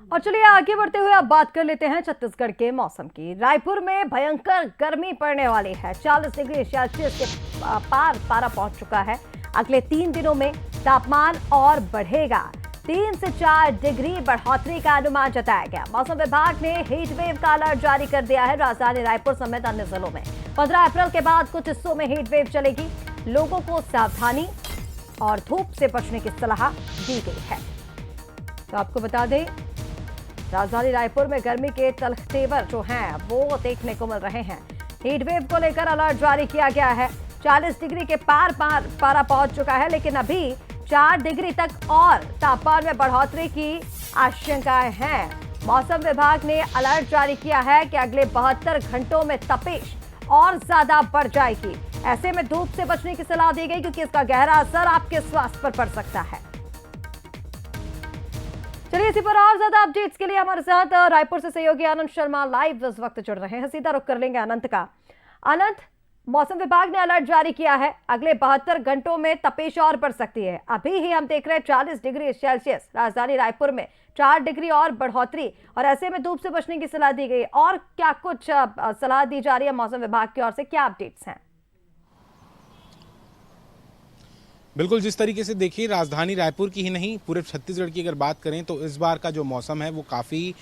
और चलिए आगे बढ़ते हुए अब बात कर लेते हैं छत्तीसगढ़ के मौसम की। रायपुर में भयंकर गर्मी पड़ने वाली है। 40 डिग्री सेल्सियस के पार पारा पहुंच चुका है। अगले 3 दिनों में तापमान और बढ़ेगा। 3 से 4 डिग्री बढ़ोतरी का अनुमान जताया गया। मौसम विभाग ने हीट वेव का अलर्ट जारी कर दिया है। राजधानी रायपुर समेत अन्य जिलों में 15 अप्रैल के बाद कुछ हिस्सों में हीट वेव चलेगी। लोगों को सावधानी और धूप से बचने की सलाह दी गई है। तो आपको बता दें, राजधानी रायपुर में गर्मी के तल्ख तेवर जो हैं वो देखने को मिल रहे हैं। हीट वेव को लेकर अलर्ट जारी किया गया है। 40 डिग्री के पार पारा पहुंच चुका है, लेकिन अभी 4 डिग्री तक और तापमान में बढ़ोतरी की आशंकाएं हैं। मौसम विभाग ने अलर्ट जारी किया है कि अगले 72 घंटों में तपिश और ज्यादा बढ़ जाएगी। ऐसे में धूप से बचने की सलाह दी गई, क्योंकि इसका गहरा असर आपके स्वास्थ्य पर पड़ सकता है। चलिए इसी पर और ज्यादा अपडेट्स के लिए हमारे साथ रायपुर से सहयोगी अनंत शर्मा लाइव इस वक्त जुड़ रहे हैं। सीधा रुख कर लेंगे अनंत का। अनंत, मौसम विभाग ने अलर्ट जारी किया है, अगले 72 घंटों में तपिश और बढ़ सकती है। अभी ही हम देख रहे हैं 40 डिग्री सेल्सियस राजधानी रायपुर में, 4 डिग्री और बढ़ोतरी, और ऐसे में धूप से बचने की सलाह दी गई। और क्या कुछ सलाह दी जा रही है मौसम विभाग की ओर से, क्या अपडेट्स हैं? बिल्कुल, जिस तरीके से देखिए राजधानी रायपुर की ही नहीं पूरे छत्तीसगढ़ की अगर बात करें तो इस बार का जो मौसम है वो काफ़ी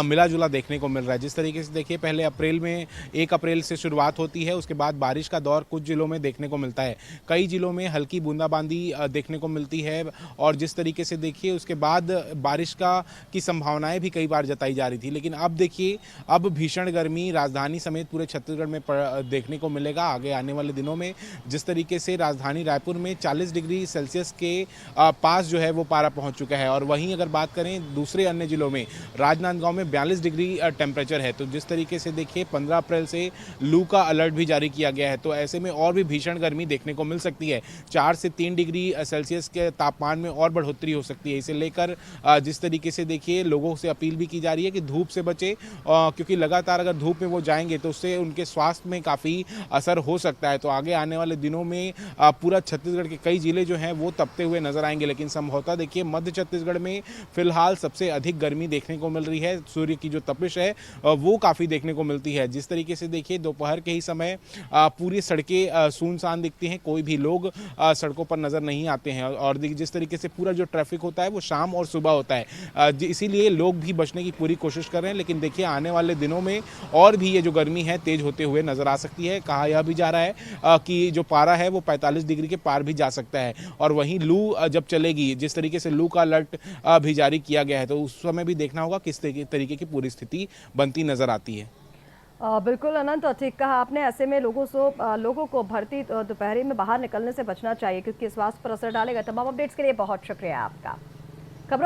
मिला जुला देखने को मिल रहा है। जिस तरीके से देखिए पहले अप्रैल में 1 अप्रैल से शुरुआत होती है, उसके बाद बारिश का दौर कुछ जिलों में देखने को मिलता है। कई जिलों में हल्की बूंदाबांदी देखने को मिलती है, और जिस तरीके से देखिए उसके बाद बारिश की संभावनाएं भी कई बार जताई जा रही थी। लेकिन अब देखिए, अब भीषण गर्मी राजधानी समेत पूरे छत्तीसगढ़ में देखने को मिलेगा आगे आने वाले दिनों में। जिस तरीके से राजधानी रायपुर में 40 डिग्री सेल्सियस के पास जो है वो पारा पहुंच चुका है, और वहीं अगर बात करें दूसरे अन्य जिलों में, राजनांदगांव में 42 डिग्री टेम्परेचर है। तो जिस तरीके से देखिए 15 अप्रैल से लू का अलर्ट भी जारी किया गया है, तो ऐसे में और भी भीषण गर्मी देखने को मिल सकती है। 4 से 3 डिग्री सेल्सियस के तापमान में और बढ़ोतरी हो सकती है। इसे लेकर जिस तरीके से देखिए लोगों से अपील भी की जा रही है कि धूप से बचे, क्योंकि लगातार अगर धूप में वो जाएंगे तो उससे उनके स्वास्थ्य में काफ़ी असर हो सकता है। तो आगे आने वाले दिनों में पूरा छत्तीसगढ़ के कई जिले जो हैं वो तपते हुए नजर आएंगे। लेकिन संभवतः देखिए मध्य छत्तीसगढ़ में फिलहाल सबसे अधिक गर्मी देखने को मिल रही है। सूर्य की जो तपिश है वो काफ़ी देखने को मिलती है। जिस तरीके से देखिए दोपहर के ही समय पूरी सड़कें सुनसान दिखती हैं, कोई भी लोग सड़कों पर नजर नहीं आते हैं। और जिस तरीके से पूरा जो ट्रैफिक होता है वो शाम और सुबह होता है, इसीलिए लोग भी बचने की पूरी कोशिश कर रहे हैं। लेकिन देखिए आने वाले दिनों में और भी ये जो गर्मी है तेज होते हुए नजर आ सकती है। कहा यह भी जा रहा है कि जो पारा है वो 45 डिग्री के पार भी जा सकता है। और वहीं लू जब चलेगी, जिस तरीके से लू का अलर्ट भी जारी किया गया है, तो उस समय भी देखना होगा किस तरीके की पूरी स्थिति बनती नजर आती है। बिल्कुल अनंत, और ठीक कहा आपने। ऐसे में लोगों को भरती दोपहरी में बाहर निकलने से बचना चाहिए, क्योंकि स्वास्थ्य पर असर डालेगा। तमाम अपडेट्स के लिए बहुत शुक्रिया आपका। खबरों